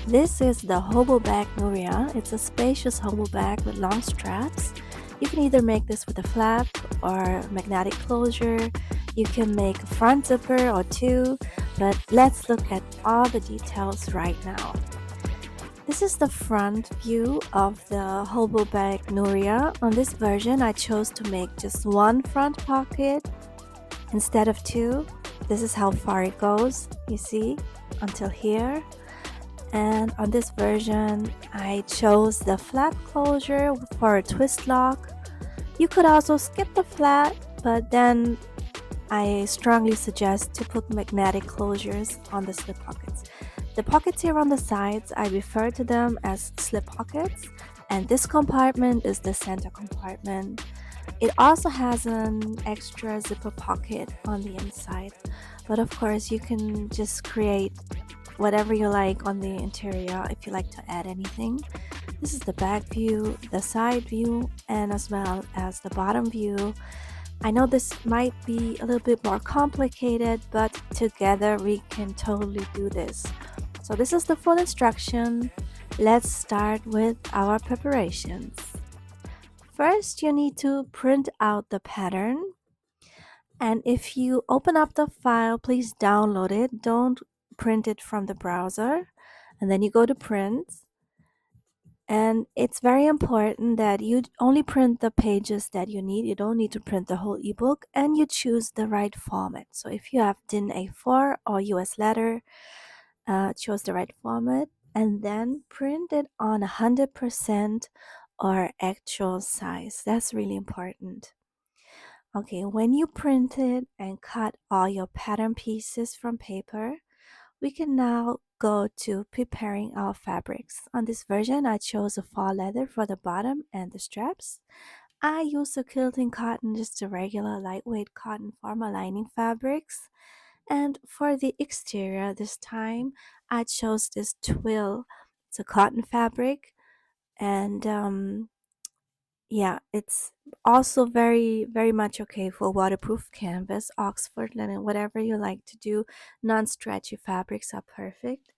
This is the Hobo Bag Nuria. It's a spacious hobo bag with long straps. You can either make this with a flap or magnetic closure. You can make a front zipper or two, but let's look at all the details right now. This is the front view of the Hobo Bag Nuria. On this version, I chose to make just one front pocket instead of two. This is how far it goes, you see, until here. And on this version, I chose the flap closure for a twist lock. You could also skip the flap, but then I strongly suggest to put magnetic closures on the slip pockets. The pockets here on the sides, I refer to them as slip pockets, and this compartment is the center compartment. It also has an extra zipper pocket on the inside, but of course you can just create whatever you like on the interior if you like to add anything. This is the back view, the side view, and as well as the bottom view. I know this might be a little bit more complicated, but together we can totally do this. So this is the full instruction. Let's start with our preparations. First, you need to print out the pattern. And if you open up the file, please download it. Don't print it from the browser. And then you go to print. And it's very important that you only print the pages that you need. You don't need to print the whole ebook, and you choose the right format. So if you have DIN A4 or US letter, choose the right format and then print it on 100% or actual size. That's really important. Okay, when you print it and cut all your pattern pieces from paper, we can now go to preparing our fabrics. On this version, I chose a faux leather for the bottom and the straps. I use a quilting cotton, just a regular lightweight cotton for my lining fabrics. And for the exterior this time, I chose this twill. It's a cotton fabric, and yeah, it's also very much okay for waterproof canvas, Oxford linen, whatever you like to do. Non-stretchy fabrics are perfect.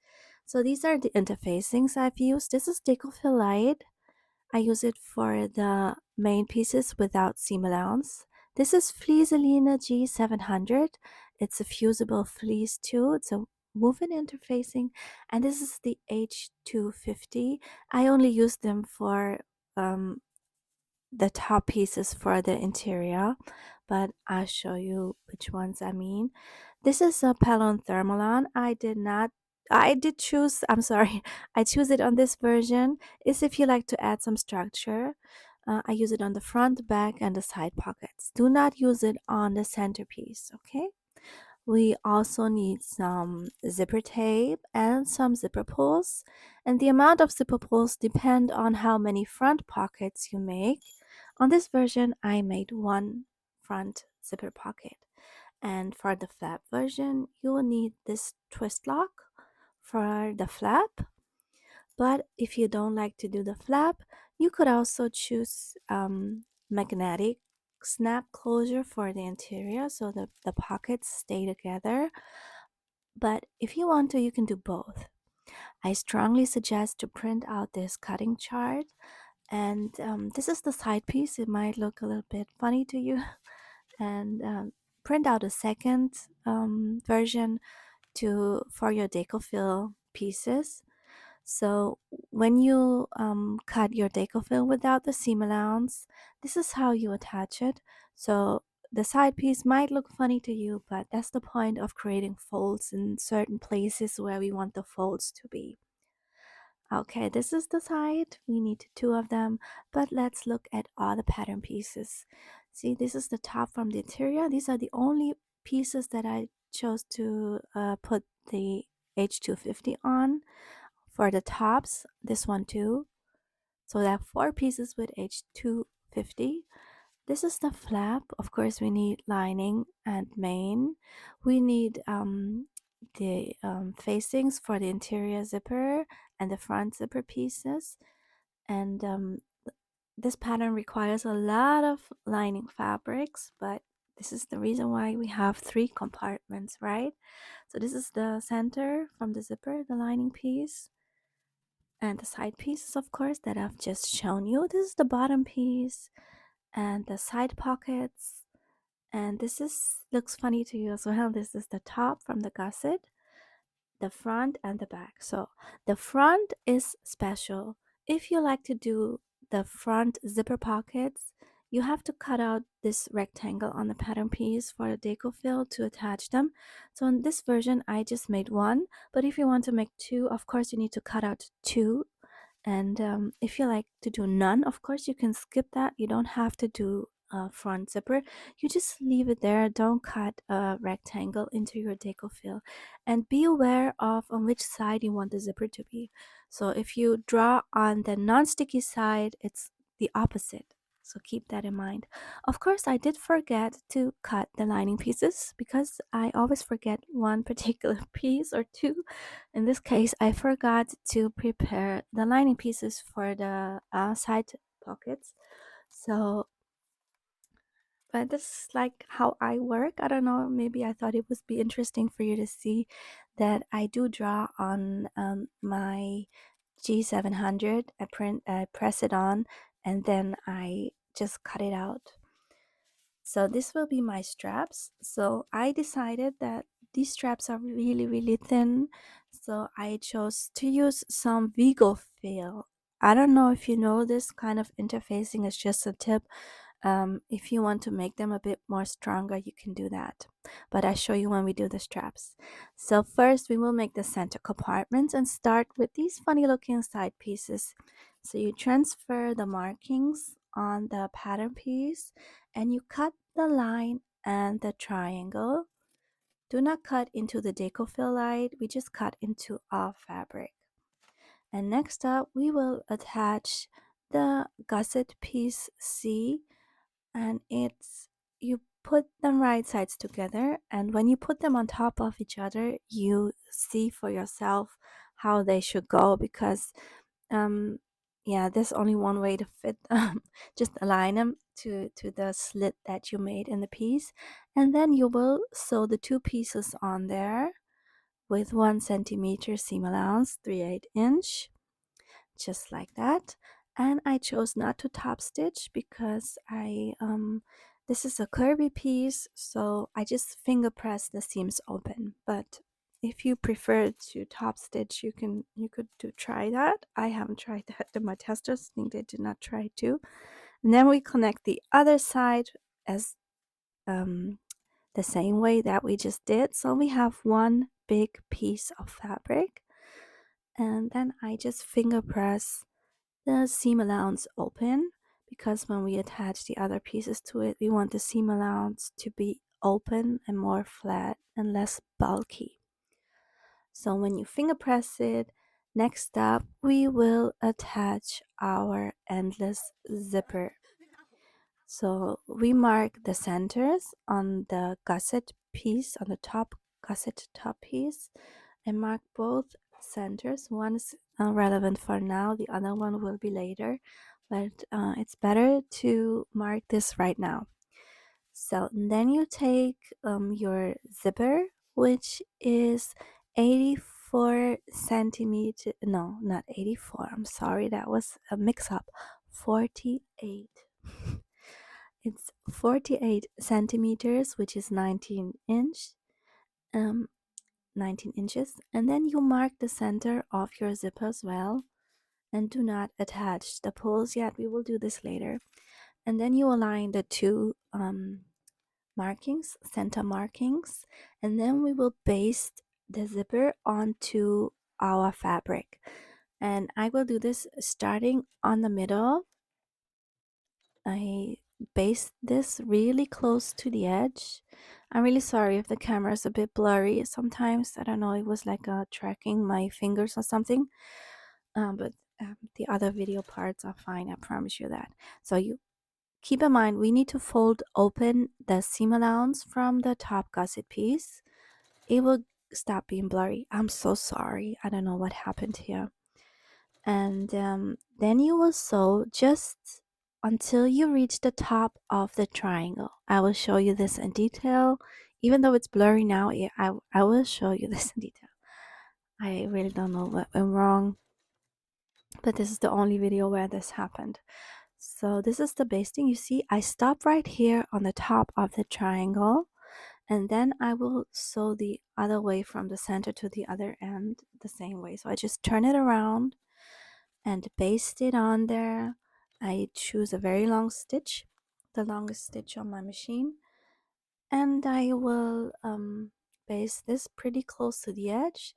So these are the interfacings I've used. This is Decofill Light. I use it for the main pieces without seam allowance. This is Fleecelina G700. It's a fusible fleece too. It's a woven interfacing, and this is the H250. I only use them for the top pieces for the interior, but I'll show you which ones I mean. This is a Pellon Thermalon. I did choose, I'm sorry, I choose it on this version. Is if you like to add some structure. I use it on the front, back, and the side pockets. Do not use it on the centerpiece, okay? We also need some zipper tape and some zipper pulls. And the amount of zipper pulls depend on how many front pockets you make. On this version, I made one front zipper pocket. And for the flap version, you will need this twist lock for the flap. But if you don't like to do the flap, you could also choose magnetic snap closure for the interior so the pockets stay together. But if you want to, you can do both. I strongly suggest to print out this cutting chart. And this is the side piece. It might look a little bit funny to you. And print out a second version for your decofill pieces. So when you cut your decofill without the seam allowance, this is how you attach it. So the side piece might look funny to you, but that's the point of creating folds in certain places where we want the folds to be. Okay, this is the side. We need two of them, but let's look at all the pattern pieces. See, this is the top from the interior. These are the only pieces that I chose to put the H250 on. For the tops, this one too. So there are four pieces with H250. This is the flap. Of course, we need lining and main. We need the facings for the interior zipper and the front zipper pieces. And this pattern requires a lot of lining fabrics, but this is the reason why we have three compartments, right? So this is the center from the zipper, the lining piece. And the side pieces, of course, that I've just shown you. This is the bottom piece and the side pockets. And this is looks funny to you as well. This is the top from the gusset, the front and the back. So the front is special. If you like to do the front zipper pockets, you have to cut out this rectangle on the pattern piece for the deco fill to attach them. So in this version, I just made one, but if you want to make two, of course, you need to cut out two. And if you like to do none, of course, you can skip that. You don't have to do a front zipper. You just leave it there. Don't cut a rectangle into your deco fill. And be aware of on which side you want the zipper to be. So if you draw on the non-sticky side, it's the opposite. So keep that in mind. Of course, I did forget to cut the lining pieces because I always forget one particular piece or two. In this case, I forgot to prepare the lining pieces for the side pockets. So, but this is like how I work. I don't know, maybe I thought it would be interesting for you to see that I do draw on my G700. I press it on, and then I just cut it out. So this will be my straps. So I decided that these straps are really thin. So I chose to use some Vigo feel. I don't know if you know this kind of interfacing is just a tip. If you want to make them a bit more stronger, you can do that. But I show you when we do the straps. So first we will make the center compartments and start with these funny looking side pieces. So you transfer the markings on the pattern piece and you cut the line and the triangle. Do not cut into the deco fill line, we just cut into our fabric. And next up, we will attach the gusset piece C, and it's you put them right sides together, and when you put them on top of each other, you see for yourself how they should go because um yeah, there's only one way to fit them. Just align them to the slit that you made in the piece, and then you will sew the two pieces on there with 1 centimeter seam allowance, 3/8 inch, just like that. And I chose not to top stitch because I this is a curvy piece, so I just finger press the seams open. But if you prefer to top stitch, you could try that. I haven't tried that, and my testers think they did not try it too. And then we connect the other side as the same way that we just did. So we have one big piece of fabric, and then I just finger press the seam allowance open because when we attach the other pieces to it, we want the seam allowance to be open and more flat and less bulky. So when you finger press it, next up we will attach our endless zipper. So we mark the centers on the gusset piece, on the top gusset top piece, and mark both centers. One is relevant for now, the other one will be later, but it's better to mark this right now. So then you take your zipper, which is 84 centimeter, no, not 84, I'm sorry, that was a mix up, 48. It's 48 centimeters, which is um, 19 inches. And then you mark the center of your zipper as well. And do not attach the pulls yet. We will do this later. And then you align the two markings, center markings. And then we will baste the zipper onto our fabric. And I will do this starting on the middle. I based this really close to the edge. I'm really sorry if the camera is a bit blurry sometimes. I don't know, it was like tracking my fingers or something. But the other video parts are fine, I promise you that. So you keep in mind, we need to fold open the seam allowance from the top gusset piece. It will stop being blurry. I'm so sorry. I don't know what happened here. And then you will sew just until you reach the top of the triangle. I will show you this in detail. Even though it's blurry now, I will show you this in detail. I really don't know what went wrong. but this is the only video where this happened. So this is the basting. You see, I stop right here on the top of the triangle, and then I will sew the other way from the center to the other end the same way. So I just turn it around and baste it on there. I choose a very long stitch, the longest stitch on my machine, and I will baste this pretty close to the edge.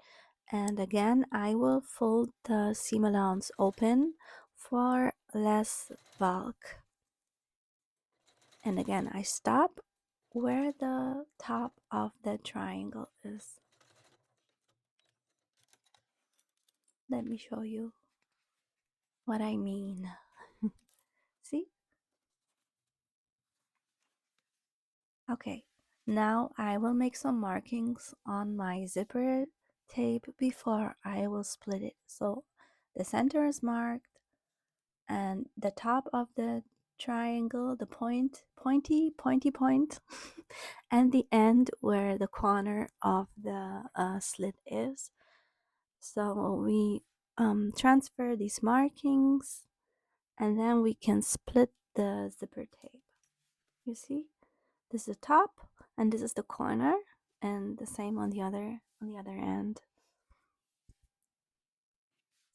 And again, I will fold the seam allowance open for less bulk. And again, I stop where the top of the triangle is. Let me show you what I mean. See? Okay, now I will make some markings on my zipper tape before I will split it. So the center is marked, and the top of the triangle, the pointy point, and the end where the corner of the slit is. So we transfer these markings, and then we can split the zipper tape. You see, this is the top, and this is the corner, and the same on the other end.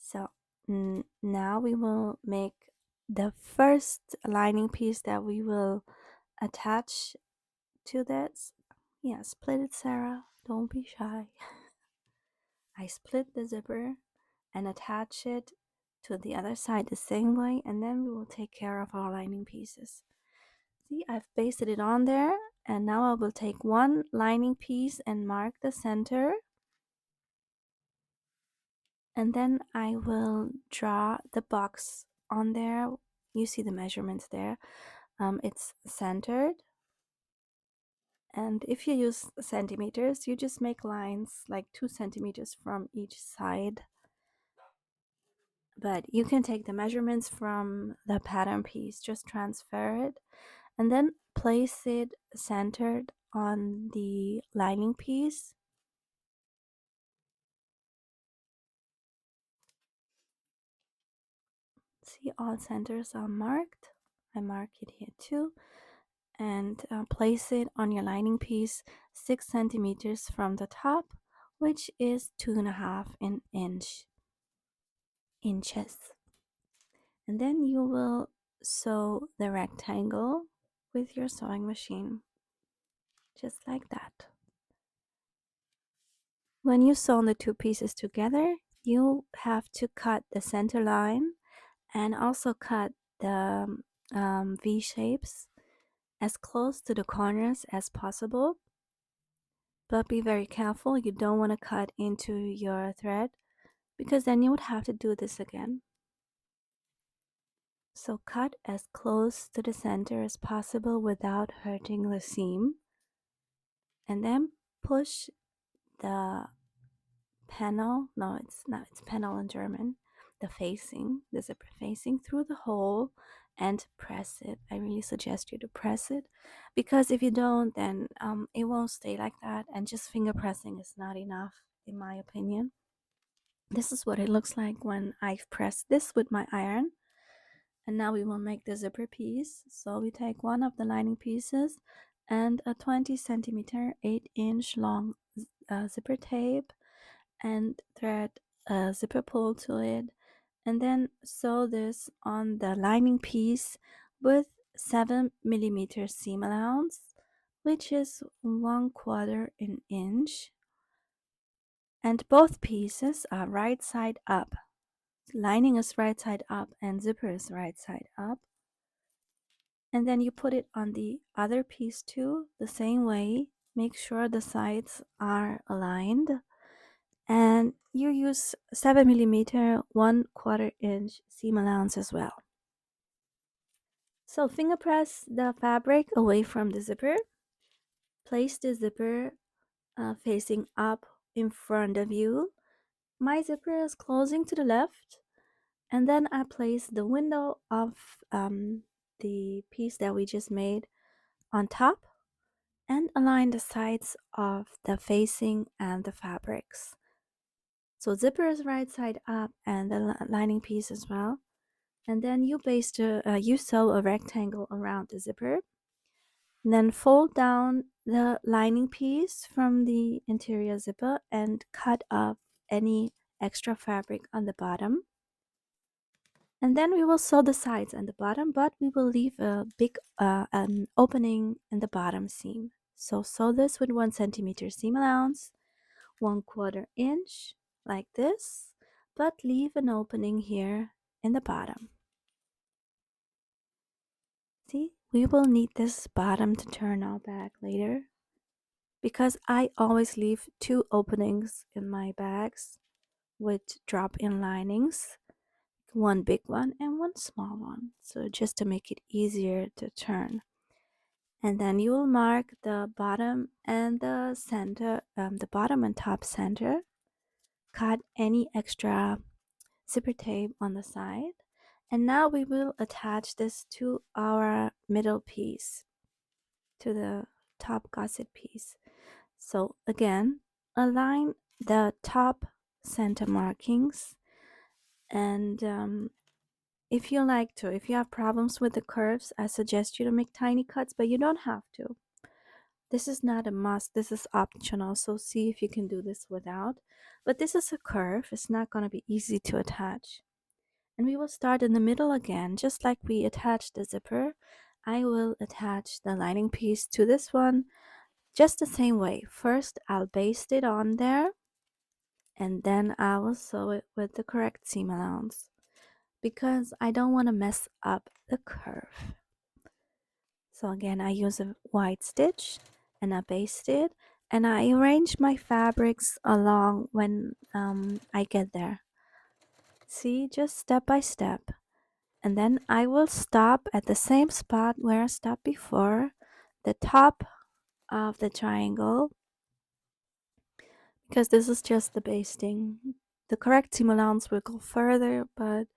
So now we will make the first lining piece that we will attach to this. Yeah, split it, Sarah. Don't be shy. I split the zipper and attach it to the other side the same way, and then we will take care of our lining pieces. See, I've pasted it on there, and now I will take one lining piece and mark the center, and then I will draw the box on there. You see the measurements there. It's centered, and if you use centimeters, you just make lines like 2 centimeters from each side. But you can take the measurements from the pattern piece, just transfer it, and then place it centered on the lining piece. See, all centers are marked. I mark it here too, and place it on your lining piece 6 centimeters from the top, which is 2.5 inches. And then you will sew the rectangle with your sewing machine, just like that. When you sew the two pieces together, you have to cut the center line and also cut the V shapes as close to the corners as possible. But be very careful, you don't want to cut into your thread because then you would have to do this again. So cut as close to the center as possible without hurting the seam, and then push the panel, no, it's not, it's panel in German, the zipper facing through the hole and press it. I really suggest you to press it, because if you don't, then it won't stay like that, and just finger pressing is not enough in my opinion. This is what it looks like when I've pressed this with my iron. And now we will make the zipper piece. So we take one of the lining pieces and a 20 centimeter 8-inch long zipper tape, and thread a zipper pull to it, and then sew this on the lining piece with 7 millimeter seam allowance, which is 1/4 inch, and both pieces are right side up. Lining is right side up and zipper is right side up. And then you put it on the other piece too, the same way. Make sure the sides are aligned, and you use 7 millimeter 1/4 inch seam allowance as well. So finger press the fabric away from the zipper. Place the zipper facing up in front of you. My zipper is closing to the left, and then I place the window of the piece that we just made on top, and align the sides of the facing and the fabrics. So zipper is right side up and the lining piece as well. And then you sew a rectangle around the zipper. And then fold down the lining piece from the interior zipper and cut off any extra fabric on the bottom. And then we will sew the sides and the bottom, but we will leave a big an opening in the bottom seam. So sew this with 1 centimeter seam allowance, 1/4 inch, like this, but leave an opening here in the bottom. See, we will need this bottom to turn our bag later because I always leave 2 openings in my bags with drop-in linings, one big one and one small one, so just to make it easier to turn. And then you will mark the bottom and the center, the bottom and top center. Cut any extra zipper tape on the side. And now we will attach this to our middle piece, to the top gusset piece. So again, align the top center markings, and if you like to, if you have problems with the curves, I suggest you to make tiny cuts, but you don't have to. This is not a must, this is optional, so see if you can do this without. But this is a curve, it's not going to be easy to attach. And we will start in the middle again, just like we attached the zipper. I will attach the lining piece to this one just the same way. First, I'll baste it on there, and then I will sew it with the correct seam allowance because I don't want to mess up the curve. So again, I use a white stitch and I baste it, and I arrange my fabrics along when I get there. See, just step by step. And then I will stop at the same spot where I stopped before, the top of the triangle, because this is just the basting. The correct seam allowance will go further, but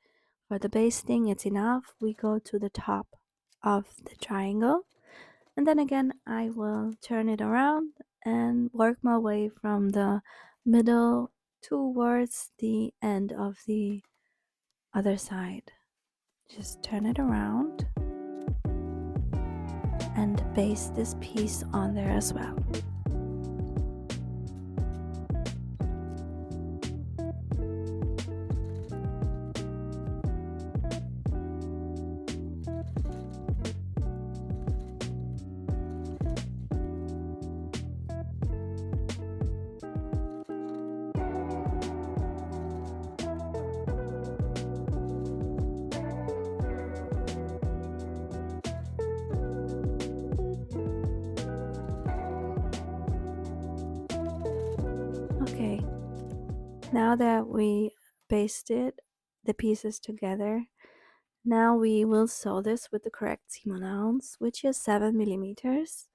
for the basting it's enough. We go to the top of the triangle, and then again I will turn it around and work my way from the middle towards the end of the other side. Just turn it around and baste this piece on there as well. Okay, now that we basted the pieces together, now we will sew this with the correct seam allowance, which is 7 millimeters,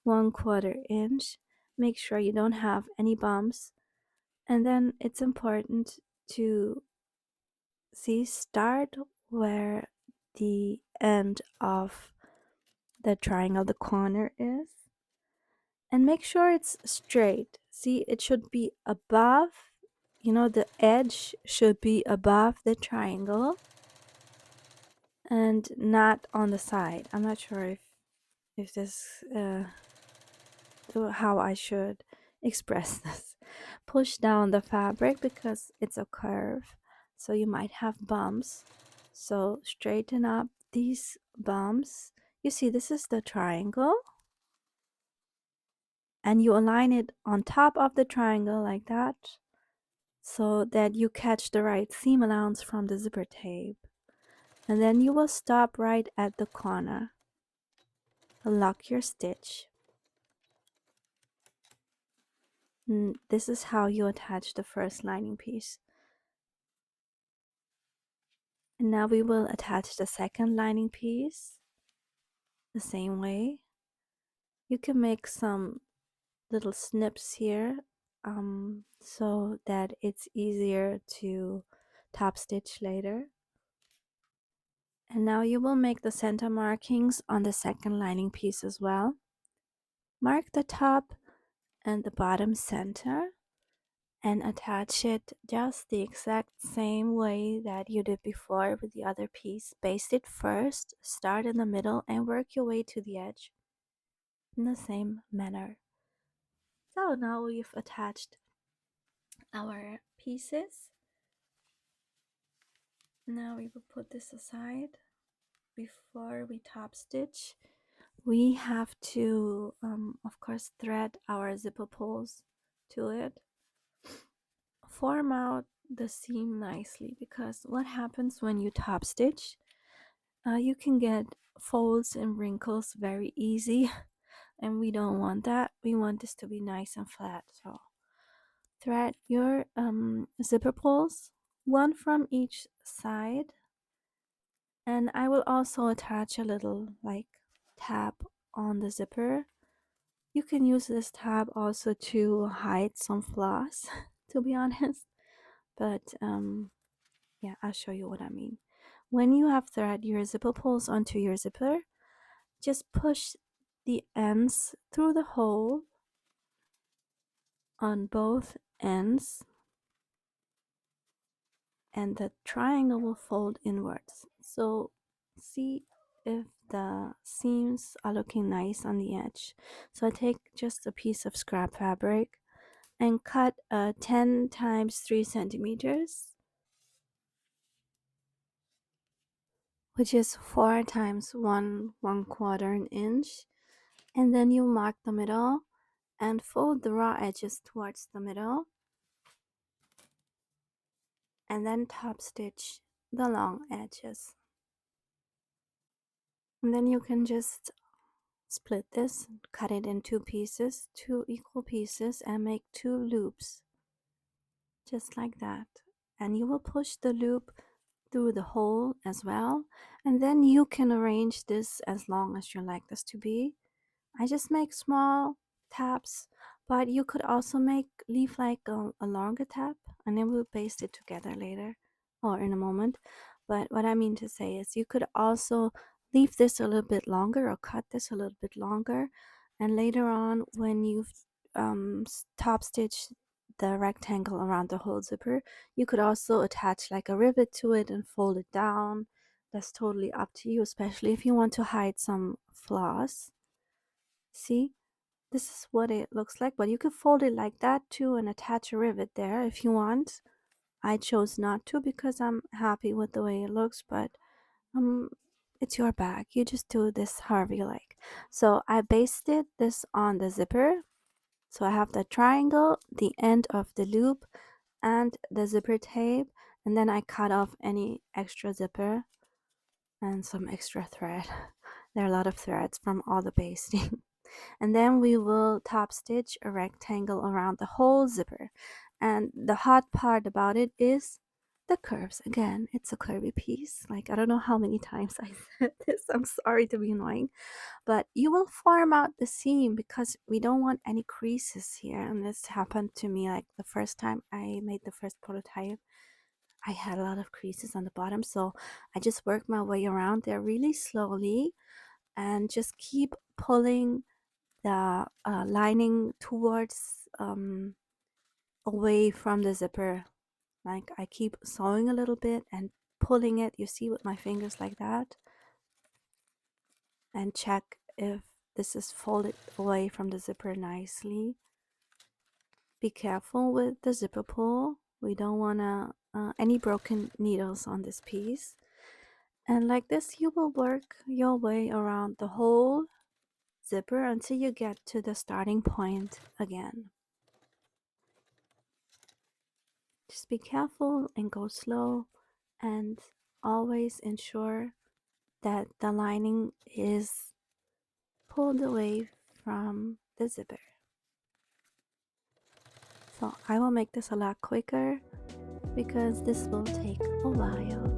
1/4 inch. Make sure you don't have any bumps. And then it's important to start where the end of the triangle, the corner is, and make sure it's straight. See, it should be above, the edge should be above the triangle and not on the side. I'm not sure if this how I should express this. Push down the fabric because it's a curve, so you might have bumps. So straighten up these bumps. You see, this is the triangle, and you align it on top of the triangle like that so that you catch the right seam allowance from the zipper tape. And then you will stop right at the corner. Lock your stitch. And this is how you attach the first lining piece. And now we will attach the second lining piece the same way. You can make some little snips here so that it's easier to top stitch later. And now you will make the center markings on the second lining piece as well. Mark the top and the bottom center, and attach it just the exact same way that you did before with the other piece. Baste it first, start in the middle, and work your way to the edge in the same manner. So now we've attached our pieces. Now we will put this aside. Before we top stitch, we have to, of course, thread our zipper pulls to it. Form out the seam nicely, because what happens when you top stitch, you can get folds and wrinkles very easy, and we don't want that. We want this to be nice and flat. So thread your zipper pulls, one from each side, and I will also attach a little like tab on the zipper. You can use this tab also to hide some flaws, to be honest, but yeah, I'll show you what I mean. When you have thread your zipper pulls onto your zipper, just push the ends through the hole on both ends, and the triangle will fold inwards. So see if the seams are looking nice on the edge. So I take just a piece of scrap fabric and cut 10 times 3 centimeters, which is 4 times 1/4 an inch, and then you mark the middle and fold the raw edges towards the middle, and then top stitch the long edges. And then you can just split this, cut it in two pieces, two equal pieces, and make two loops, just like that. And you will push the loop through the hole as well, and then you can arrange this as long as you like this to be. I just make small tabs, but you could also leave like a longer tab, and then we'll paste it together later or in a moment. But what I mean to say is you could also leave this a little bit longer or cut this a little bit longer, and later on when you've top stitched the rectangle around the whole zipper, you could also attach like a rivet to it and fold it down. That's totally up to you, especially if you want to hide some flaws. See, this is what it looks like, but you could fold it like that too and attach a rivet there if you want. I chose not to because I'm happy with the way it looks, but um it's your bag. You just do this however you like. So I basted this on the zipper. So I have the triangle, the end of the loop, and the zipper tape, and then I cut off any extra zipper and some extra thread. There are a lot of threads from all the basting. And then we will top stitch a rectangle around the whole zipper. And the hot part about it is the curves. Again, it's a curvy piece. Like, I don't know how many times I said this. I'm sorry to be annoying, but you will form out the seam because we don't want any creases here. And this happened to me like the first time I made the first prototype. I had a lot of creases on the bottom, so I just worked my way around there really slowly and just keep pulling the lining towards away from the zipper. Like, I keep sewing a little bit and pulling it, you see, with my fingers like that, and check if this is folded away from the zipper nicely. Be careful with the zipper pull. We don't want any broken needles on this piece. And like this, you will work your way around the whole zipper until you get to the starting point again. Just be careful and go slow, and always ensure that the lining is pulled away from the zipper. So I will make this a lot quicker because this will take a while.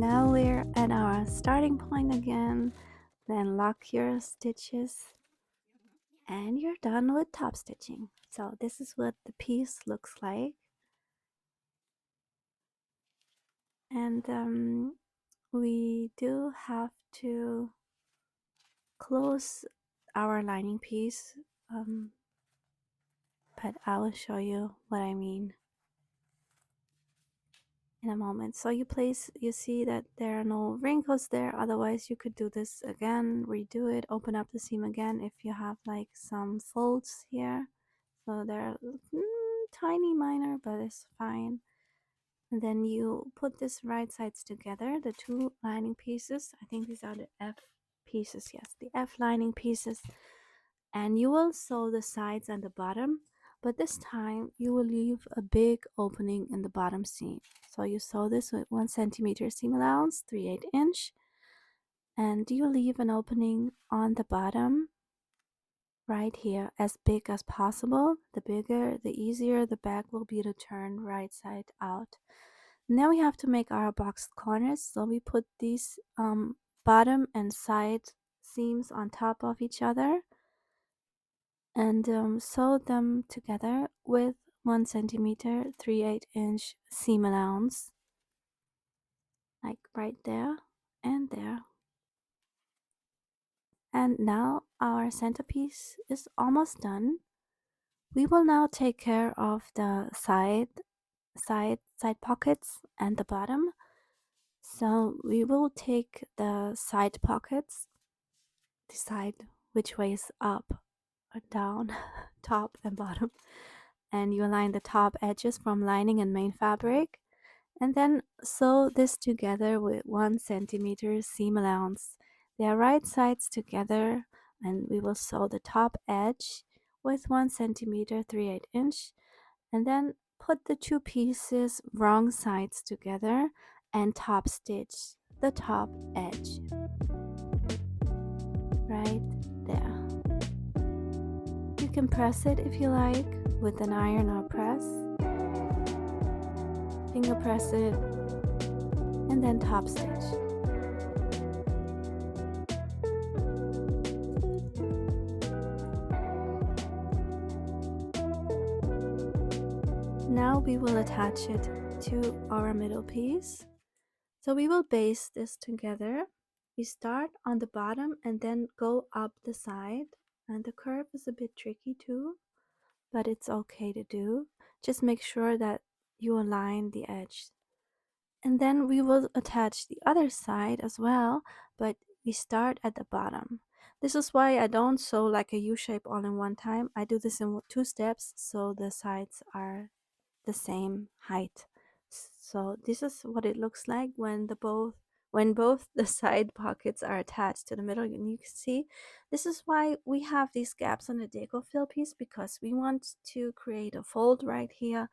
Now we're at our starting point again. Then lock your stitches and you're done with top stitching. So this is what the piece looks like. And we do have to close our lining piece, but I will show you what I mean in a moment. So you see that there are no wrinkles there, otherwise you could do this again, redo it, open up the seam again if you have like some folds here. So they're tiny minor, but it's fine. And then you put this right sides together, the two lining pieces. I think these are the F pieces, yes, the F lining pieces. And you will sew the sides and the bottom, but this time you will leave a big opening in the bottom seam. So you sew this with 1 centimeter seam allowance, 3/8 inch, and you leave an opening on the bottom right here as big as possible. The bigger, the easier the bag will be to turn right side out. Now we have to make our box corners, so we put these bottom and side seams on top of each other and sew them together with 1 centimeter 3/8 inch seam allowance, like right there and there. And now our centerpiece is almost done. We will now take care of the side pockets and the bottom. So we will take the side pockets, decide which way is up or down, top and bottom, and you align the top edges from lining and main fabric, and then sew this together with 1 centimeter seam allowance. They are right sides together, and we will sew the top edge with 1 centimeter 3/8 inch, and then put the two pieces wrong sides together and top stitch the top edge right there. You can press it if you like with an iron or press, finger press it, and then top stitch. Now we will attach it to our middle piece. So we will baste this together. We start on the bottom and then go up the side, and the curve is a bit tricky too, but it's okay to do. Just make sure that you align the edge. And then we will attach the other side as well, but we start at the bottom. This is why I don't sew like a U shape all in one time. I do this in 2 steps so the sides are the same height. So this is what it looks like when both the side pockets are attached to the middle. And you can see this is why we have these gaps on the deco fill piece, because we want to create a fold right here,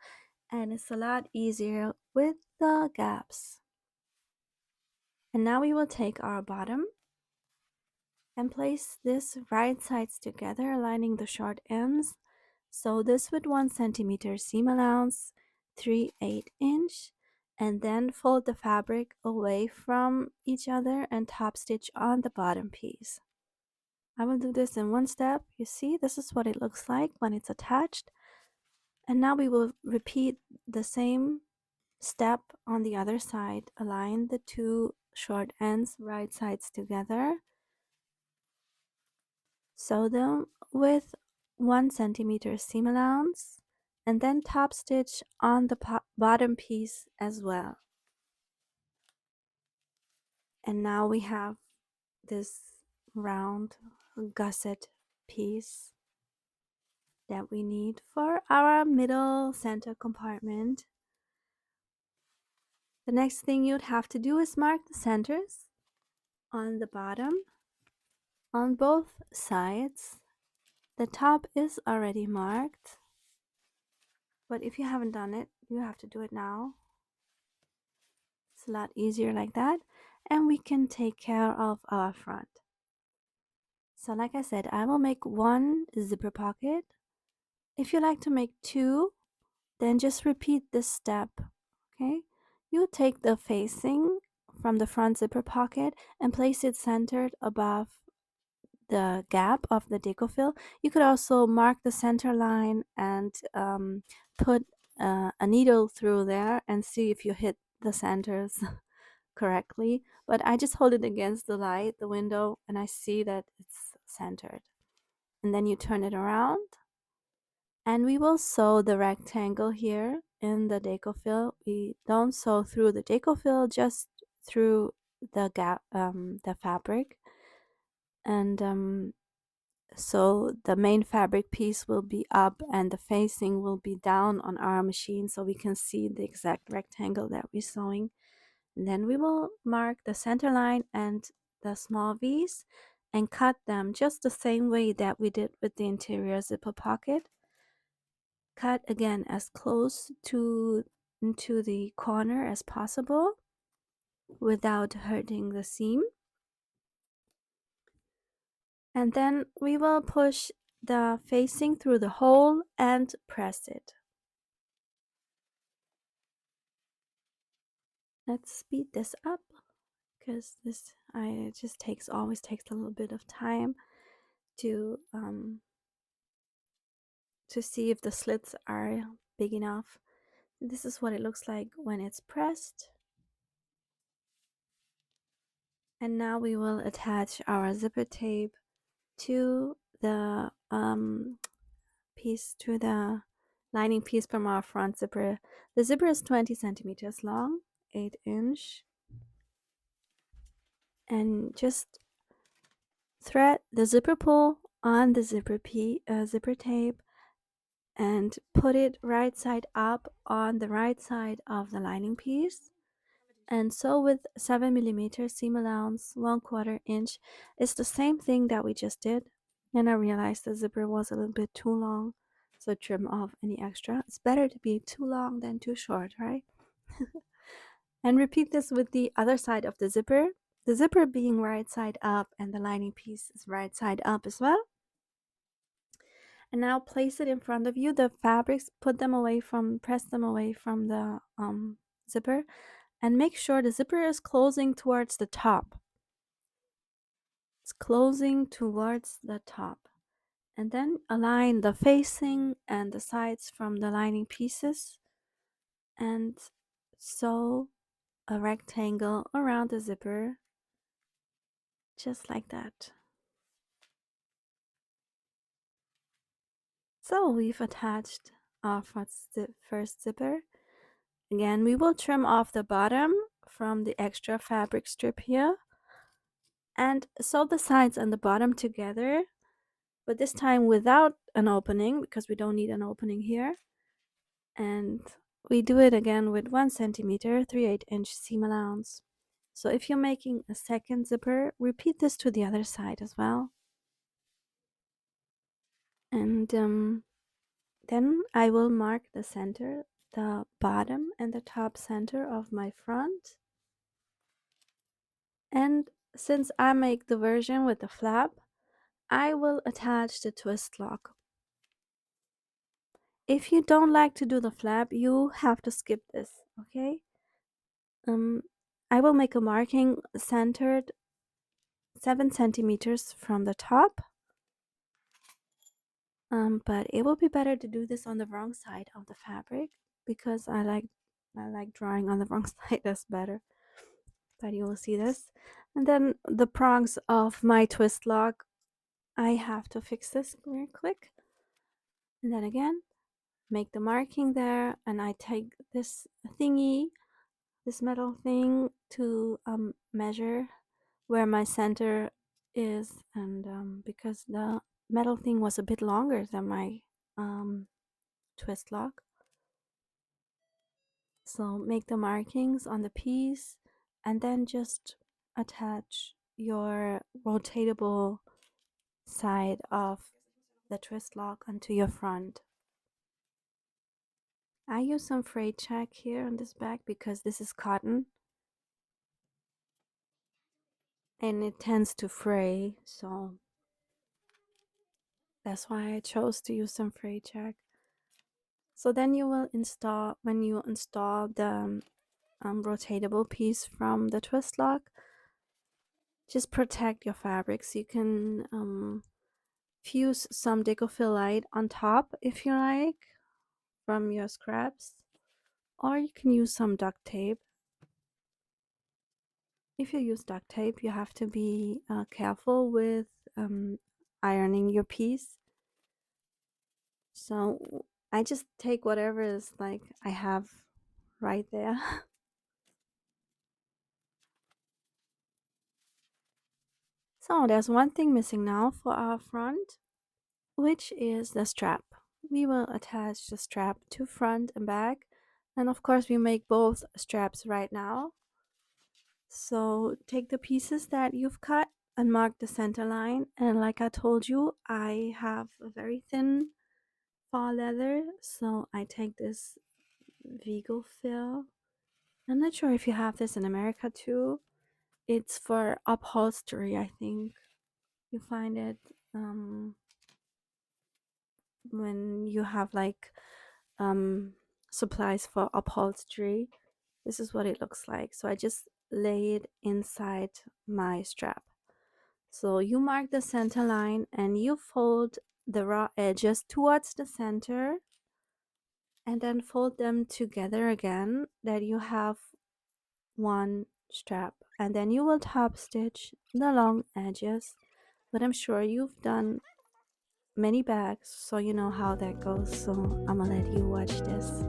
and it's a lot easier with the gaps. And now we will take our bottom and place this right sides together, aligning the short ends. Sew this with 1 centimeter seam allowance, 3/8 inch, and then fold the fabric away from each other and top stitch on the bottom piece. I will do this in one step. You see, this is what it looks like when it's attached. And now we will repeat the same step on the other side. Align the two short ends right sides together. Sew them with 1 centimeter seam allowance, and then top stitch on the bottom piece as well. And now we have this round gusset piece that we need for our middle center compartment. The next thing you'd have to do is mark the centers on the bottom on both sides. The top is already marked, but if you haven't done it, you have to do it now. It's a lot easier like that, and we can take care of our front. So like I said, I will make 1 zipper pocket. If you like to make 2, then just repeat this step. Okay, you take the facing from the front zipper pocket and place it centered above the gap of the deco fill. You could also mark the center line and put a needle through there and see if you hit the centers correctly. But I just hold it against the light, the window, and I see that it's centered. And then you turn it around, and we will sew the rectangle here in the deco fill. We don't sew through the deco fill, just through the gap, the fabric. And so the main fabric piece will be up and the facing will be down on our machine, so we can see the exact rectangle that we're sewing. And then we will mark the center line and the small V's and cut them just the same way that we did with the interior zipper pocket. Cut again as close to into the corner as possible without hurting the seam. And then we will push the facing through the hole and press it. Let's speed this up because this it just always takes a little bit of time to see if the slits are big enough. This is what it looks like when it's pressed. And now we will attach our zipper tape to the piece, to the lining piece from our front zipper. The zipper is 20 centimeters long, 8-inch, and just thread the zipper pull on the zipper tape and put it right side up on the right side of the lining piece. And sew with 7mm seam allowance, 1/4 inch. It's the same thing that we just did. And I realized the zipper was a little bit too long, so trim off any extra. It's better to be too long than too short, right? And repeat this with the other side of the zipper being right side up and the lining piece is right side up as well. And now place it in front of you. The fabrics, press them away from the zipper, and make sure the zipper is closing towards the top. It's closing towards the top. And then align the facing and the sides from the lining pieces and sew a rectangle around the zipper, just like that. So we've attached our first zipper. Again, we will trim off the bottom from the extra fabric strip here and sew the sides and the bottom together, but this time without an opening because we don't need an opening here. And we do it again with 1 centimeter 3/8-inch seam allowance. So if you're making a second zipper, repeat this to the other side as well. And then I will mark the center, the bottom and the top center of my front. And since I make the version with the flap, I will attach the twist lock. If you don't like to do the flap, you have to skip this, okay? I will make a marking centered 7 centimeters from the top. But it will be better to do this on the wrong side of the fabric because I like drawing on the wrong side. That's better. But you will see this. And then the prongs of my twist lock, I have to fix this real quick. And then again, make the marking there, and I take this thingy, this metal thing, to measure where my center is, and because the metal thing was a bit longer than my twist lock, so make the markings on the piece and then just attach your rotatable side of the twist lock onto your front. I use some fray check here on this bag because this is cotton and it tends to fray, so that's why I chose to use some fray check. So then you will install, when you install the rotatable piece from the twist lock. Just protect your fabrics. You can fuse some Decophyllite on top if you like from your scraps, or you can use some duct tape. If you use duct tape, you have to be careful with ironing your piece. So I just take whatever is like I have right there. So there's one thing missing now for our front, which is the strap. We will attach the strap to front and back, and of course we make both straps right now. So take the pieces that you've cut and mark the center line, and like I told you, I have a very thin faux leather, so I take this Vigo fill. I'm not sure if you have this in America too. It's for upholstery, I think. You find it when you have like um, supplies for upholstery. This is what it looks like. So I just lay it inside my strap. So you mark the center line and you fold the raw edges towards the center and then fold them together again that you have one strap, and then you will top stitch the long edges. But I'm sure you've done many bags, so you know how that goes. So I'm gonna let you watch this.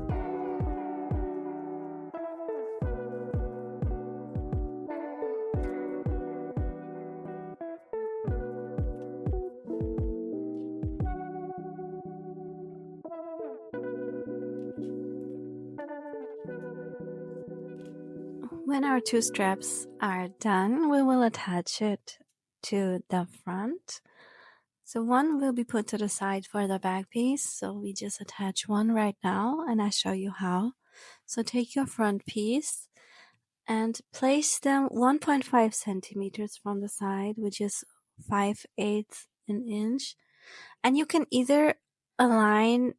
When our two straps are done, we will attach it to the front. So one will be put to the side for the back piece. So we just attach one right now and I show you how. So take your front piece and place them 1.5 centimeters from the side, which is 5/8 an inch. And you can either align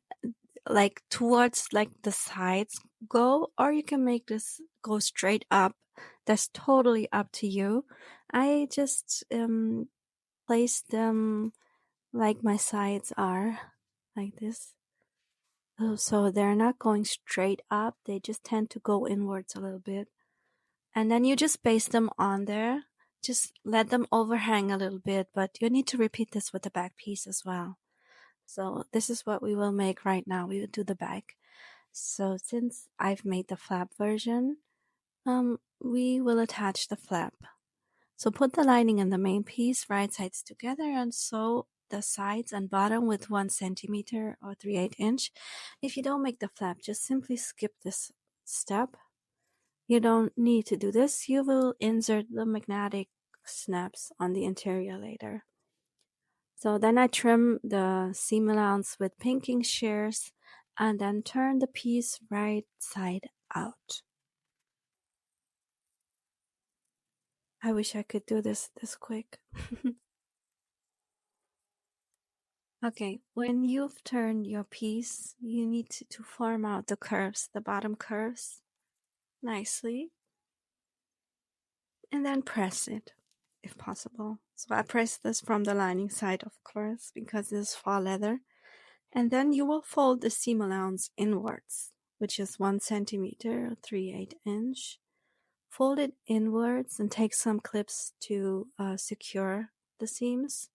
like towards like the sides go, or you can make this go straight up. That's totally up to you. I just place them like my sides are, like this. Oh, so they're not going straight up, they just tend to go inwards a little bit. And then you just paste them on there. Just let them overhang a little bit, but you need to repeat this with the back piece as well. So this is what we will make right now. We will do the back. So since I've made the flap version, we will attach the flap. So put the lining and the main piece right sides together and sew the sides and bottom with 1 centimeter or 3/8 inch. If you don't make the flap, just simply skip this step. You don't need to do this. You will insert the magnetic snaps on the interior later. So then I trim the seam allowance with pinking shears and then turn the piece right side out. I wish I could do this quick. Okay, when you've turned your piece, you need to form out the curves, the bottom curves, nicely, and then press it, if possible. So I press this from the lining side, of course, because this is faux leather. And then you will fold the seam allowance inwards, which is 1 centimeter, 3/8 inch. Fold it inwards and take some clips to secure the seams.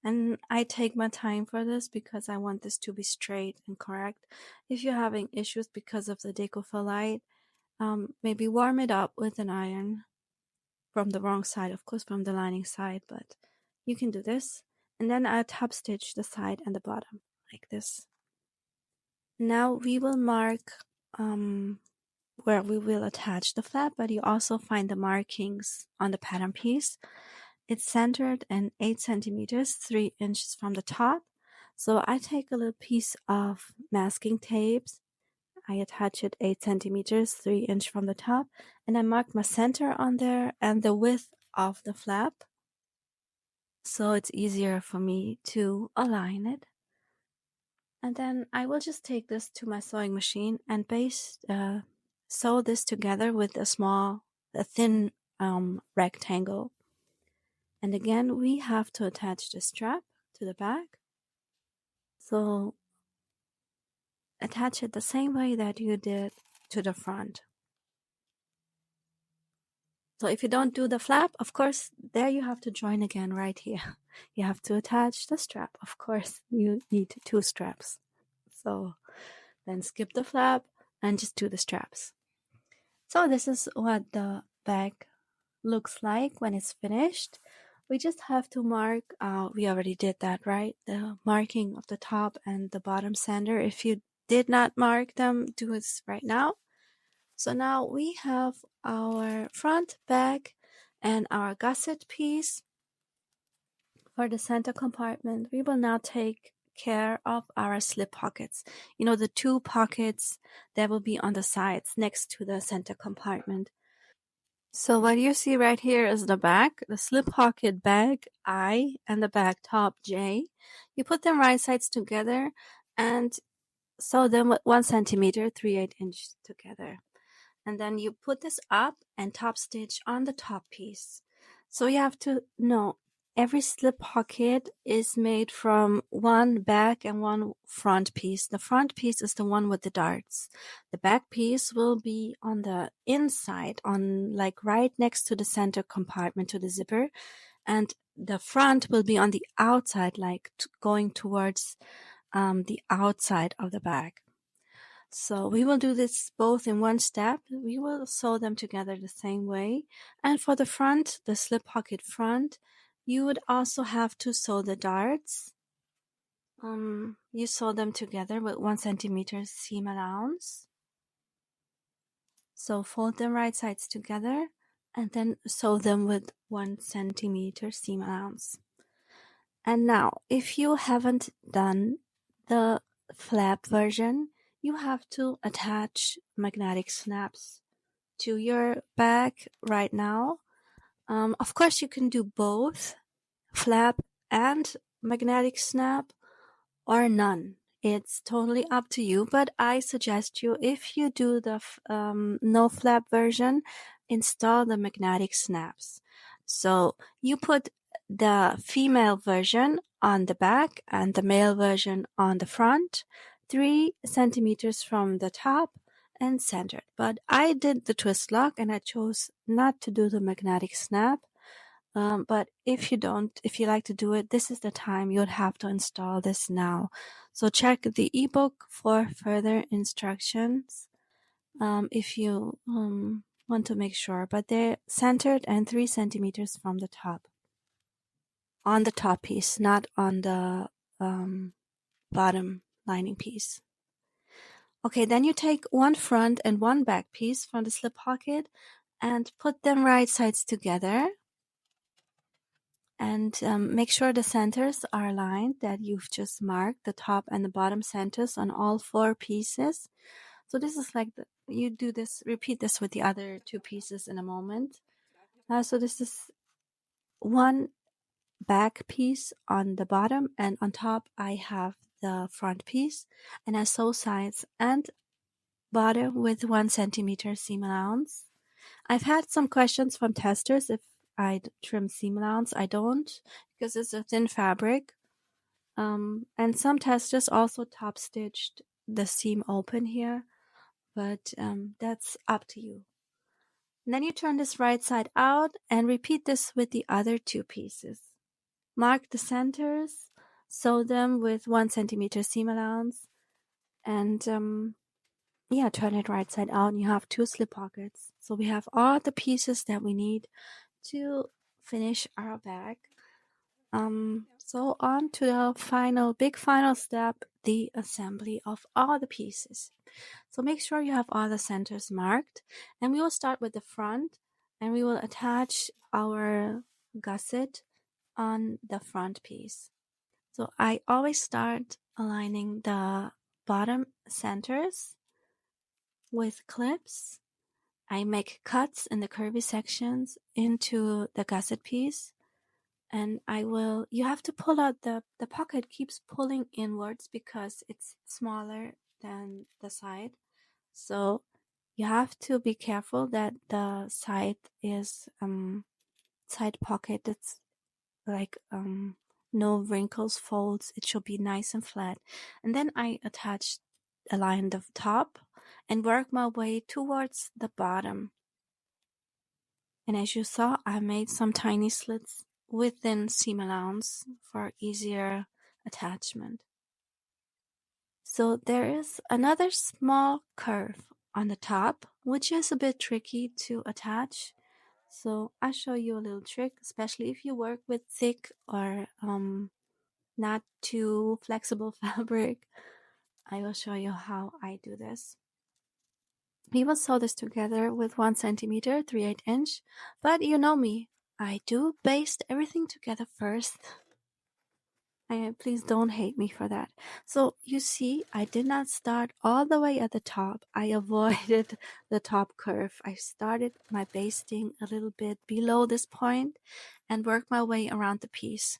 And I take my time for this because I want this to be straight and correct. If you're having issues because of the Decophyllite, maybe warm it up with an iron from the wrong side, of course from the lining side, but you can do this. And then I top stitch the side and the bottom like this. Now we will mark where we will attach the flap, but you also find the markings on the pattern piece. It's centered and 8 centimeters, 3 inches from the top. So I take a little piece of masking tape. I attach it 8 centimeters, 3 inch from the top, and I mark my center on there and the width of the flap. So it's easier for me to align it. And then I will just take this to my sewing machine and sew this together with a thin rectangle. And again, we have to attach the strap to the back. So attach it the same way that you did to the front. So if you don't do the flap, of course, there you have to join again right here. You have to attach the strap. Of course, you need 2 straps. So then skip the flap and just do the straps. So this is what the bag looks like when it's finished. We just have to mark, we already did that, right? The marking of the top and the bottom center. If you did not mark them, do it right now. So now we have our front bag and our gusset piece for the center compartment. We will now take care of our slip pockets. You know, the 2 pockets that will be on the sides next to the center compartment. So what you see right here is the back, the slip pocket bag I and the bag top J. You put them right sides together and sew them with 1 centimeter, 3/8 inch together. And then you put this up and top stitch on the top piece. So you have to know every slip pocket is made from 1 back and 1 front piece. The front piece is the one with the darts. The back piece will be on the inside, on like right next to the center compartment, to the zipper. And the front will be on the outside, like going towards the outside of the bag. So we will do this both in one step. We will sew them together the same way. And for the front, the slip pocket front, you would also have to sew the darts. You sew them together with 1 centimeter seam allowance. So fold them right sides together and then sew them with 1 centimeter seam allowance. And now, if you haven't done the flap version, you have to attach magnetic snaps to your bag right now. Of course, you can do both flap and magnetic snap or none. It's totally up to you, but I suggest you, if you do the no flap version, install the magnetic snaps. So you put the female version on the back and the male version on the front, 3 centimeters from the top and centered. But I did the twist lock and I chose not to do the magnetic snap. But if you like to do it, this is the time you'd have to install this now. So check the ebook for further instructions if you want to make sure. But they're centered and 3 centimeters from the top. On the top piece, not on the bottom lining piece. Okay, then you take 1 front and 1 back piece from the slip pocket and put them right sides together. And make sure the centers are aligned, that you've just marked the top and the bottom centers on all 4 pieces. So this is like you do this, repeat this with the other 2 pieces in a moment. So this is 1 back piece on the bottom, and on top I have the front piece, and I sew sides and bottom with 1 centimeter seam allowance. I've had some questions from testers if I'd trim seam allowance. I don't, because it's a thin fabric. And some testers also top stitched the seam open here, but that's up to you. And then you turn this right side out and repeat this with the other 2 pieces. Mark the centers, sew them with 1 centimeter seam allowance, and turn it right side out, and you have 2 slip pockets. So we have all the pieces that we need to finish our bag. So on to the big final step, the assembly of all the pieces. So make sure you have all the centers marked, and we will start with the front, and we will attach our gusset on the front piece. So I always start aligning the bottom centers with clips. I make cuts in the curvy sections into the gusset piece, and you have to pull out the pocket keeps pulling inwards because it's smaller than the side. So You have to be careful that the side is side pocket that's like no wrinkles, folds. It should be nice and flat. And then I align the top and work my way towards the bottom. And as you saw, I made some tiny slits within seam allowance for easier attachment. So there is another small curve on the top, which is a bit tricky to attach. So I'll show you a little trick, especially if you work with thick or not too flexible fabric. I will show you how I do this. We will sew this together with 1 centimeter, 3/8 inch, but you know me, I do baste everything together first. Please don't hate me for that. So you see, I did not start all the way at the top. I avoided the top curve. I started my basting a little bit below this point and worked my way around the piece.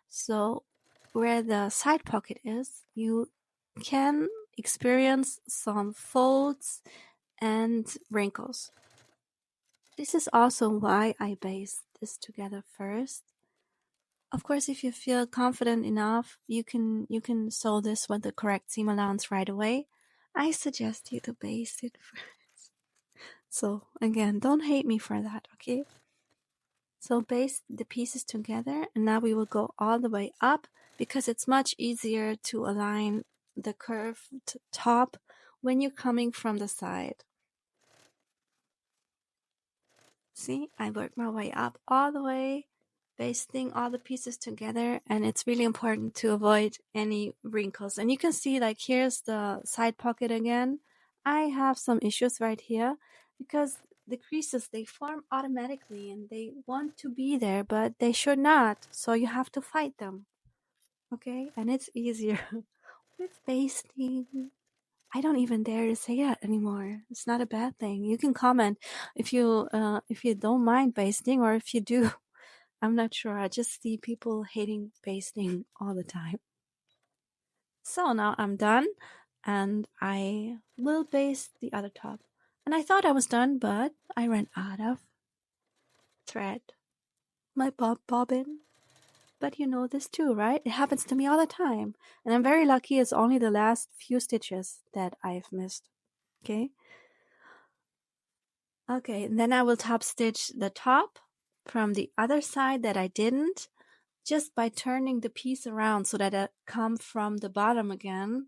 So where the side pocket is, you can experience some folds and wrinkles. This is also why I baste this together first. Of course, if you feel confident enough, you can sew this with the correct seam allowance right away. I suggest you to baste it first. So again, don't hate me for that, okay? So baste the pieces together, and now we will go all the way up because it's much easier to align the curved top when you're coming from the side. See, I worked my way up all the way, basting all the pieces together, and it's really important to avoid any wrinkles. And you can see, like, here's the side pocket again. I have some issues right here because the creases, they form automatically and they want to be there, but they should not. So you have to fight them. Okay? And it's easier with basting. I don't even dare to say that anymore. It's not a bad thing. You can comment if you don't mind basting, or if you do. I'm not sure. I just see people hating basting all the time. So now I'm done, and I will baste the other top. And I thought I was done, but I ran out of thread. My bobbin. But you know this too, right? It happens to me all the time. And I'm very lucky it's only the last few stitches that I've missed. Okay? Okay, and then I will top stitch the top from the other side that I didn't, just by turning the piece around so that it come from the bottom again,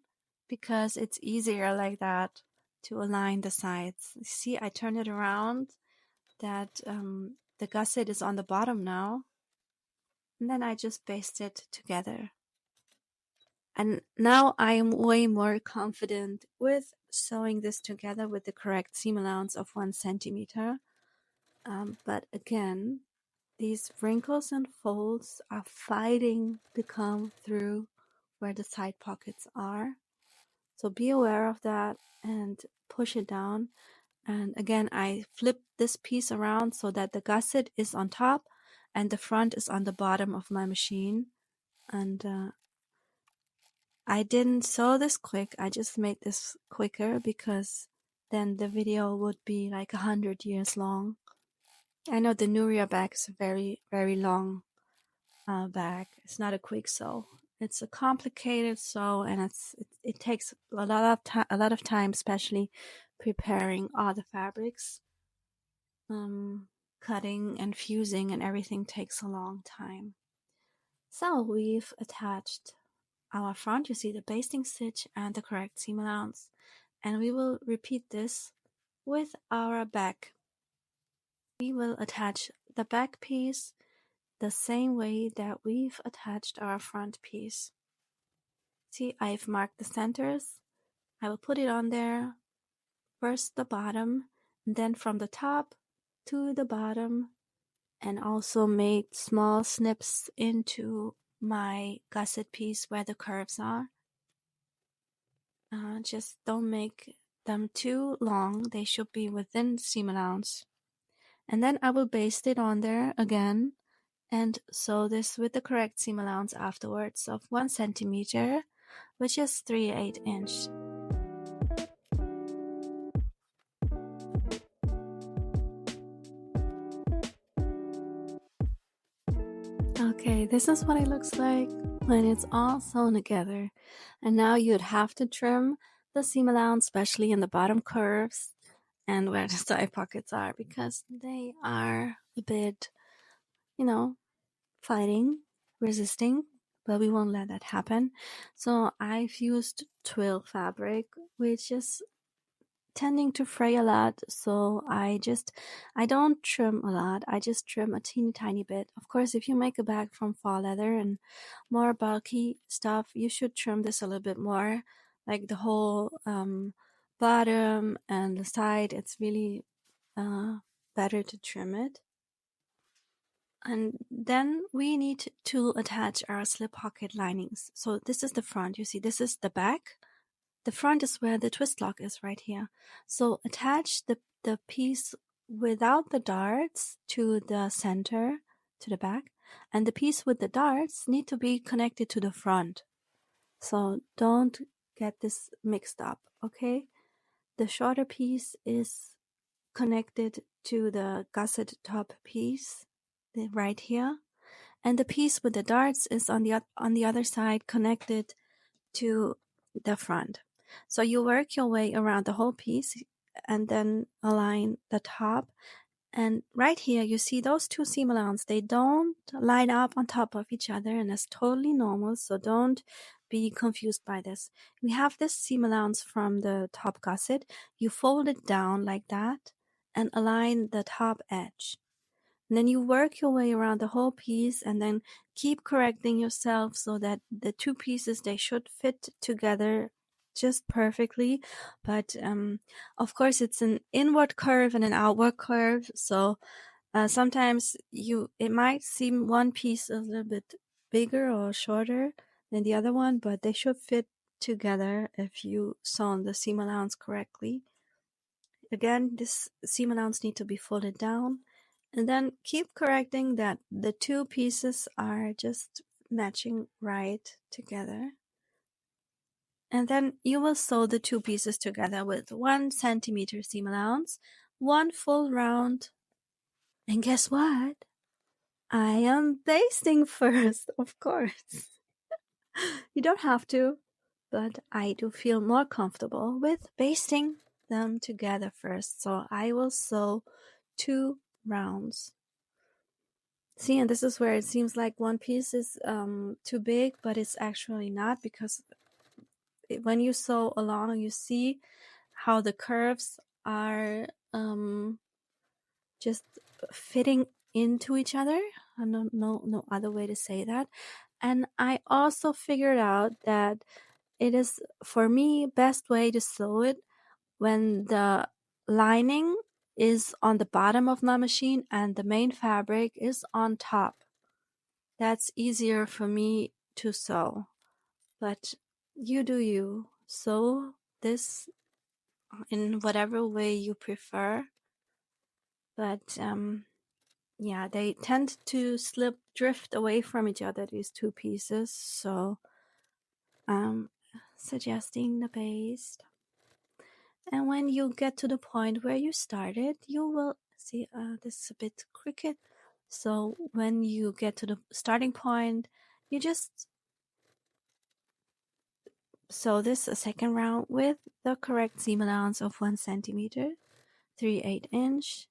because it's easier like that to align the sides. See, I turn it around that the gusset is on the bottom now, and then I just baste it together. And now I am way more confident with sewing this together with the correct seam allowance of 1 centimeter. But again, these wrinkles and folds are fighting to come through where the side pockets are. So be aware of that and push it down. And again, I flip this piece around so that the gusset is on top and the front is on the bottom of my machine. And I didn't sew this quick. I just made this quicker because then the video would be like 100 years long. I know the Nuria bag is a very, very long bag. It's not a quick sew. It's a complicated sew, and it takes a lot of time, especially preparing all the fabrics. Cutting and fusing and everything takes a long time. So we've attached our front. You see the basting stitch and the correct seam allowance, and we will repeat this with our back. We will attach the back piece the same way that we've attached our front piece. See, I've marked the centers. I will put it on there, first the bottom, and then from the top to the bottom, and also make small snips into my gusset piece where the curves are. Just don't make them too long. They should be within seam allowance. And then I will baste it on there again and sew this with the correct seam allowance afterwards of 1 centimeter, which is 3/8 inch. Okay, this is what it looks like when it's all sewn together. And now you'd have to trim the seam allowance, especially in the bottom curves and where the side pockets are, because they are a bit, you know, fighting, resisting, but we won't let that happen. So I've used twill fabric, which is tending to fray a lot, so I don't trim a lot. I just trim a teeny tiny bit. Of course, if you make a bag from faux leather and more bulky stuff, you should trim this a little bit more, like the whole bottom and the side. It's really better to trim it. And then we need to attach our slip pocket linings. So this is the front. You see, this is the back. The front is where the twist lock is, right here. So attach the piece without the darts to the center, to the back, and the piece with the darts need to be connected to the front. So don't get this mixed up, okay? The shorter piece is connected to the gusset top piece right here, and the piece with the darts is on the other side connected to the front. So you work your way around the whole piece and then align the top. And right here, you see those two seam allowance, they don't line up on top of each other, and that's totally normal. So don't be confused by this. We have this seam allowance from the top gusset. You fold it down like that and align the top edge. And then you work your way around the whole piece and then keep correcting yourself so that the two pieces, they should fit together just perfectly. But of course, it's an inward curve and an outward curve. So sometimes it might seem one piece a little bit bigger or shorter than the other one, but they should fit together if you sew the seam allowance correctly. Again, this seam allowance need to be folded down. And then keep correcting that the two pieces are just matching right together. And then you will sew the two pieces together with 1 centimeter seam allowance, one full round. And guess what? I am basting first, of course. You don't have to, but I do feel more comfortable with basting them together first. So I will sew 2 rounds. See, and this is where it seems like one piece is too big, but it's actually not, because when you sew along, you see how the curves are just fitting into each other. I don't know no other way to say that. And I also figured out that it is, for me, best way to sew it when the lining is on the bottom of my machine and the main fabric is on top. That's easier for me to sew, but you do you. Sew this in whatever way you prefer. But yeah, they tend to drift away from each other, these two pieces. So suggesting the baste. And when you get to the point where you started, you will see this is a bit crooked. So when you get to the starting point, you just sew this a second round with the correct seam allowance of 1 centimeter, 3/8 inch.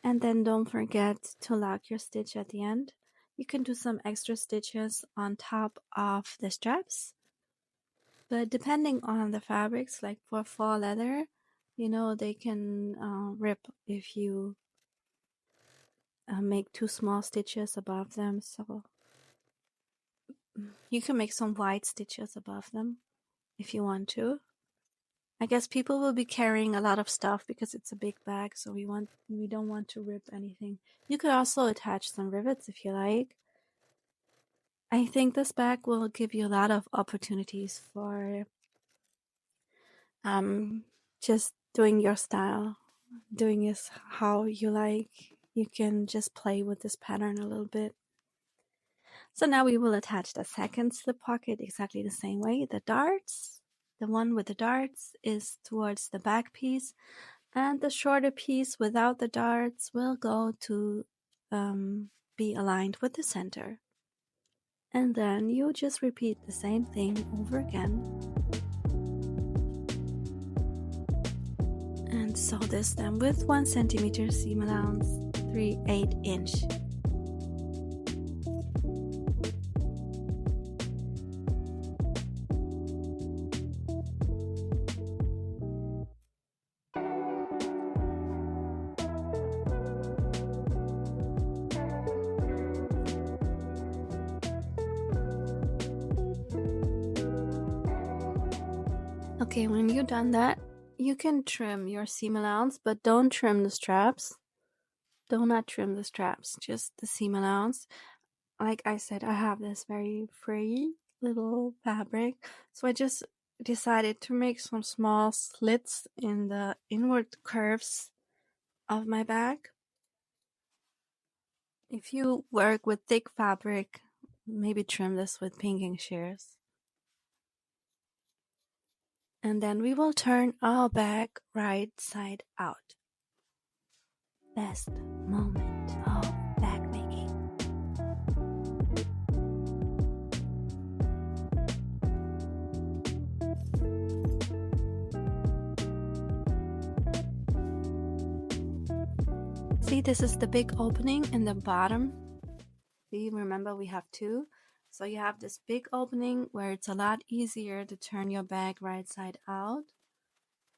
And then don't forget to lock your stitch at the end. You can do some extra stitches on top of the straps. But depending on the fabrics, like for faux leather, you know, they can rip if you make too small stitches above them. So you can make some wide stitches above them if you want to. I guess people will be carrying a lot of stuff because it's a big bag, so we don't want to rip anything. You could also attach some rivets if you like. I think this bag will give you a lot of opportunities for just doing your style, doing this how you like. You can just play with this pattern a little bit. So now we will attach the second slip pocket exactly the same way. The darts, the one with the darts is towards the back piece, and the shorter piece without the darts will go to be aligned with the center. And then you just repeat the same thing over again. And sew this then with 1 centimeter seam allowance, 3/8 inch. Okay, when you've done that, you can trim your seam allowance, but don't trim the straps. Do not trim the straps, just the seam allowance. Like I said, I have this very free little fabric, so I just decided to make some small slits in the inward curves of my bag. If you work with thick fabric, maybe trim this with pinking shears. And then we will turn our bag right side out. Best moment of bag making. See, this is the big opening in the bottom. See, remember we have two. So you have this big opening where it's a lot easier to turn your bag right side out.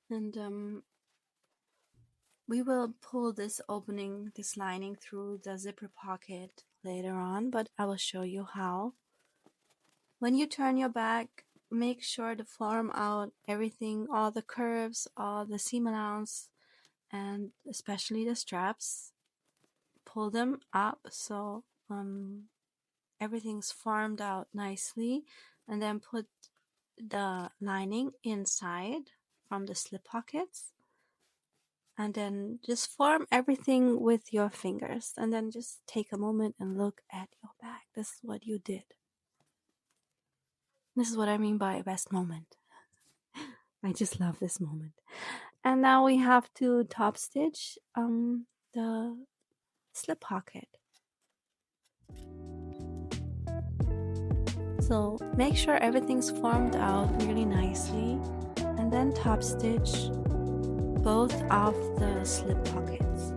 And we will pull this opening, this lining through the zipper pocket later on, but I will show you how. When you turn your bag, make sure to form out everything, all the curves, all the seam allowance, and especially the straps. Pull them up so everything's formed out nicely, and then put the lining inside from the slip pockets, and then just form everything with your fingers, and then just take a moment and look at your bag. This is what you did. This is what I mean by best moment. I just love this moment. And now we have to top stitch the slip pocket. So make sure everything's formed out really nicely, and then top stitch both of the slip pockets.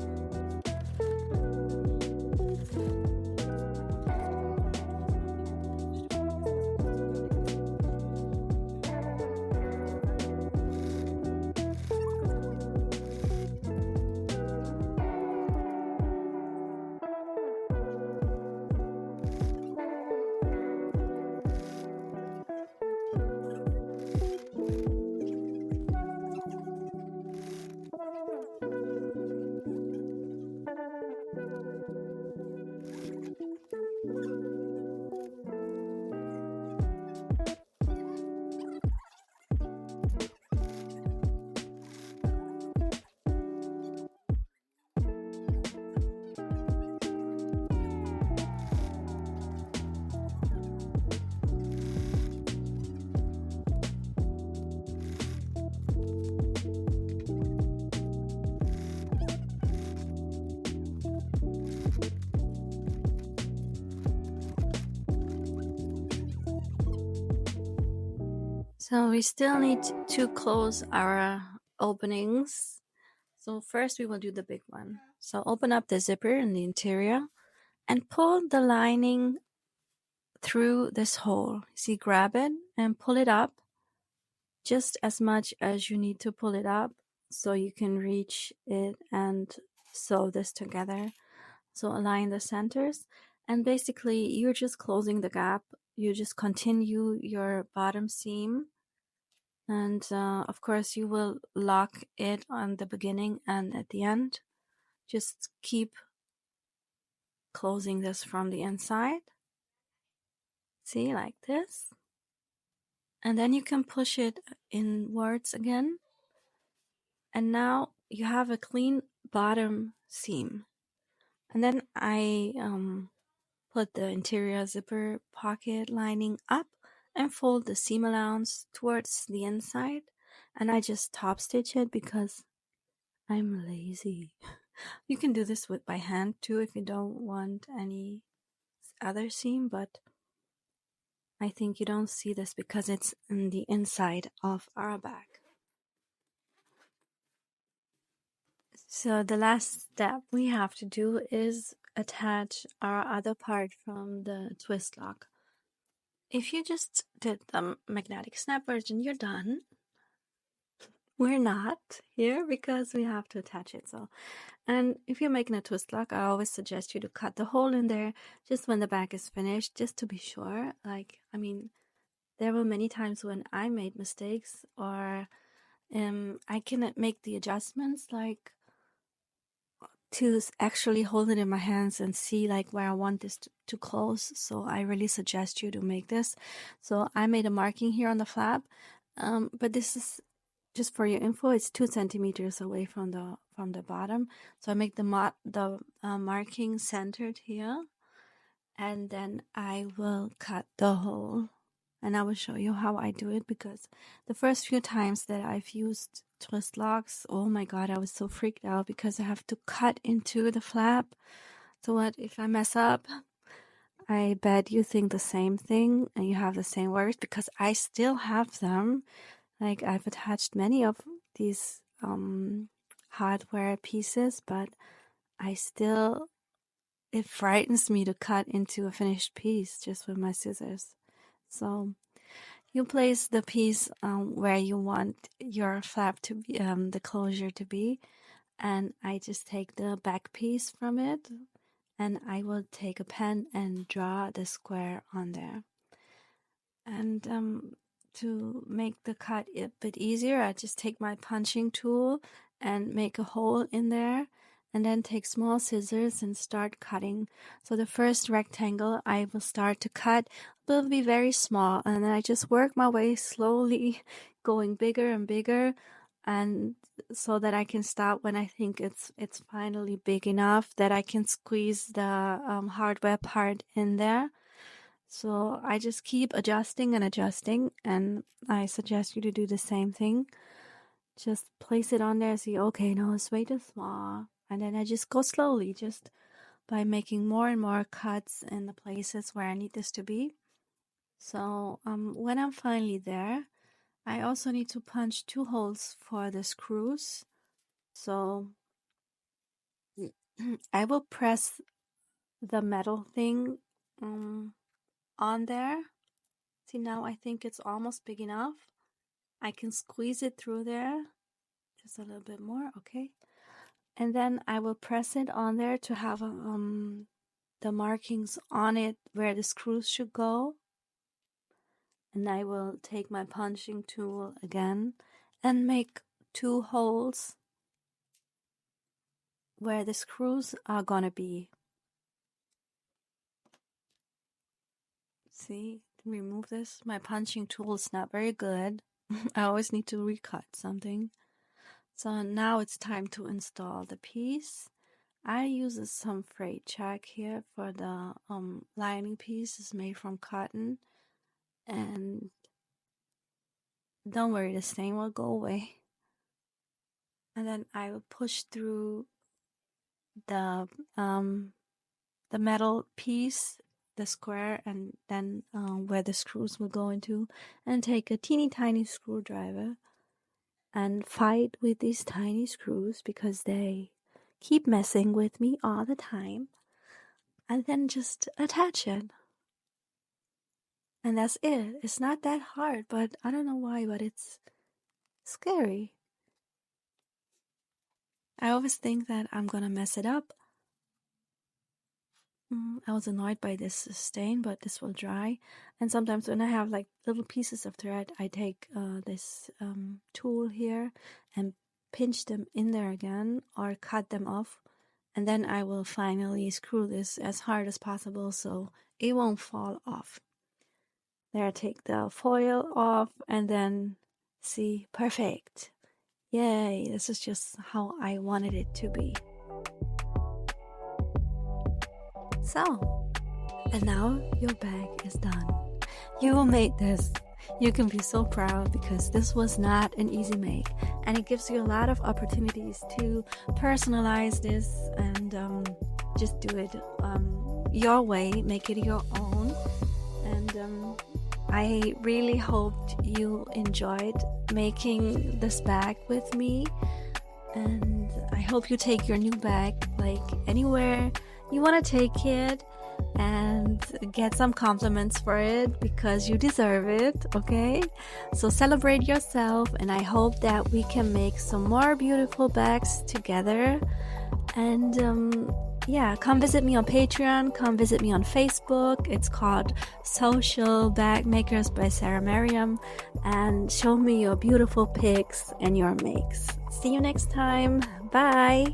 So we still need to close our openings. So first we will do the big one. So open up the zipper in the interior and pull the lining through this hole. See, grab it and pull it up just as much as you need to pull it up so you can reach it and sew this together. So align the centers, and basically you're just closing the gap. You just continue your bottom seam, and of course you will lock it on the beginning and at the end. Just keep closing this from the inside. See, like this. And then you can push it inwards again. And now you have a clean bottom seam. And then I put the interior zipper pocket lining up and fold the seam allowance towards the inside. And I just top stitch it because I'm lazy. You can do this by hand too if you don't want any other seam, but I think you don't see this because it's in the inside of our bag. So the last step we have to do is attach our other part from the twist lock. If you just did the magnetic snap version, you're done. We're not here because we have to attach it. So, and if you're making a twist lock, I always suggest you to cut the hole in there just when the bag is finished, just to be sure. Like, I mean, there were many times when I made mistakes, or I can make the adjustments, like to actually hold it in my hands and see like where I want this to close. So I really suggest you to make this. So I made a marking here on the flap, but this is just for your info. It's 2 centimeters away from the bottom. So I make the marking centered here, and then I will cut the hole. And I will show you how I do it, because the first few times that I've used twist locks, oh my god, I was so freaked out because I have to cut into the flap. So what if I mess up? I bet you think the same thing and you have the same worries, because I still have them. Like, I've attached many of these hardware pieces, but it frightens me to cut into a finished piece just with my scissors. So you place the piece where you want your flap to be, the closure to be, and I just take the back piece from it, and I will take a pen and draw the square on there. And to make the cut a bit easier, I just take my punching tool and make a hole in there, and then take small scissors and start cutting. So the first rectangle I will start to cut will be very small, and then I just work my way slowly, going bigger and bigger, and so that I can stop when I think it's finally big enough that I can squeeze the hardware part in there. So I just keep adjusting and adjusting, and I suggest you to do the same thing. Just place it on there, see, okay, no, it's way too small. And then I just go slowly, just by making more and more cuts in the places where I need this to be. So when I'm finally there, I also need to punch 2 holes for the screws. So I will press the metal thing on there. See, now I think it's almost big enough. I can squeeze it through there just a little bit more, okay? And then I will press it on there to have the markings on it where the screws should go. And I will take my punching tool again and make 2 holes where the screws are gonna be. See, remove this. My punching tool is not very good. I always need to recut something. So now it's time to install the piece. I use some freight check here for the lining piece. It's made from cotton, and don't worry, the stain will go away. And then I will push through the metal piece, the square, and then where the screws will go into, and take a teeny tiny screwdriver and fight with these tiny screws because they keep messing with me all the time, and then just attach it. And that's it. It's not that hard, but I don't know why, but it's scary. I always think that I'm gonna mess it up. I was annoyed by this stain, but this will dry. And sometimes when I have like little pieces of thread, I take this tool here and pinch them in there again, or cut them off. And then I will finally screw this as hard as possible so it won't fall off. There, I take the foil off, and then see, perfect. Yay, this is just how I wanted it to be. So, and now your bag is done. You made this. You can be so proud because this was not an easy make, and it gives you a lot of opportunities to personalize this and just do it your way, make it your own. And I really hoped you enjoyed making this bag with me, and I hope you take your new bag like anywhere you want to take it and get some compliments for it because you deserve it. Okay, so celebrate yourself, and I hope that we can make some more beautiful bags together. And yeah, come visit me on Patreon, come visit me on Facebook. It's called Social Bag Makers by Sarah Merriam, and show me your beautiful pics and your makes. See you next time. Bye.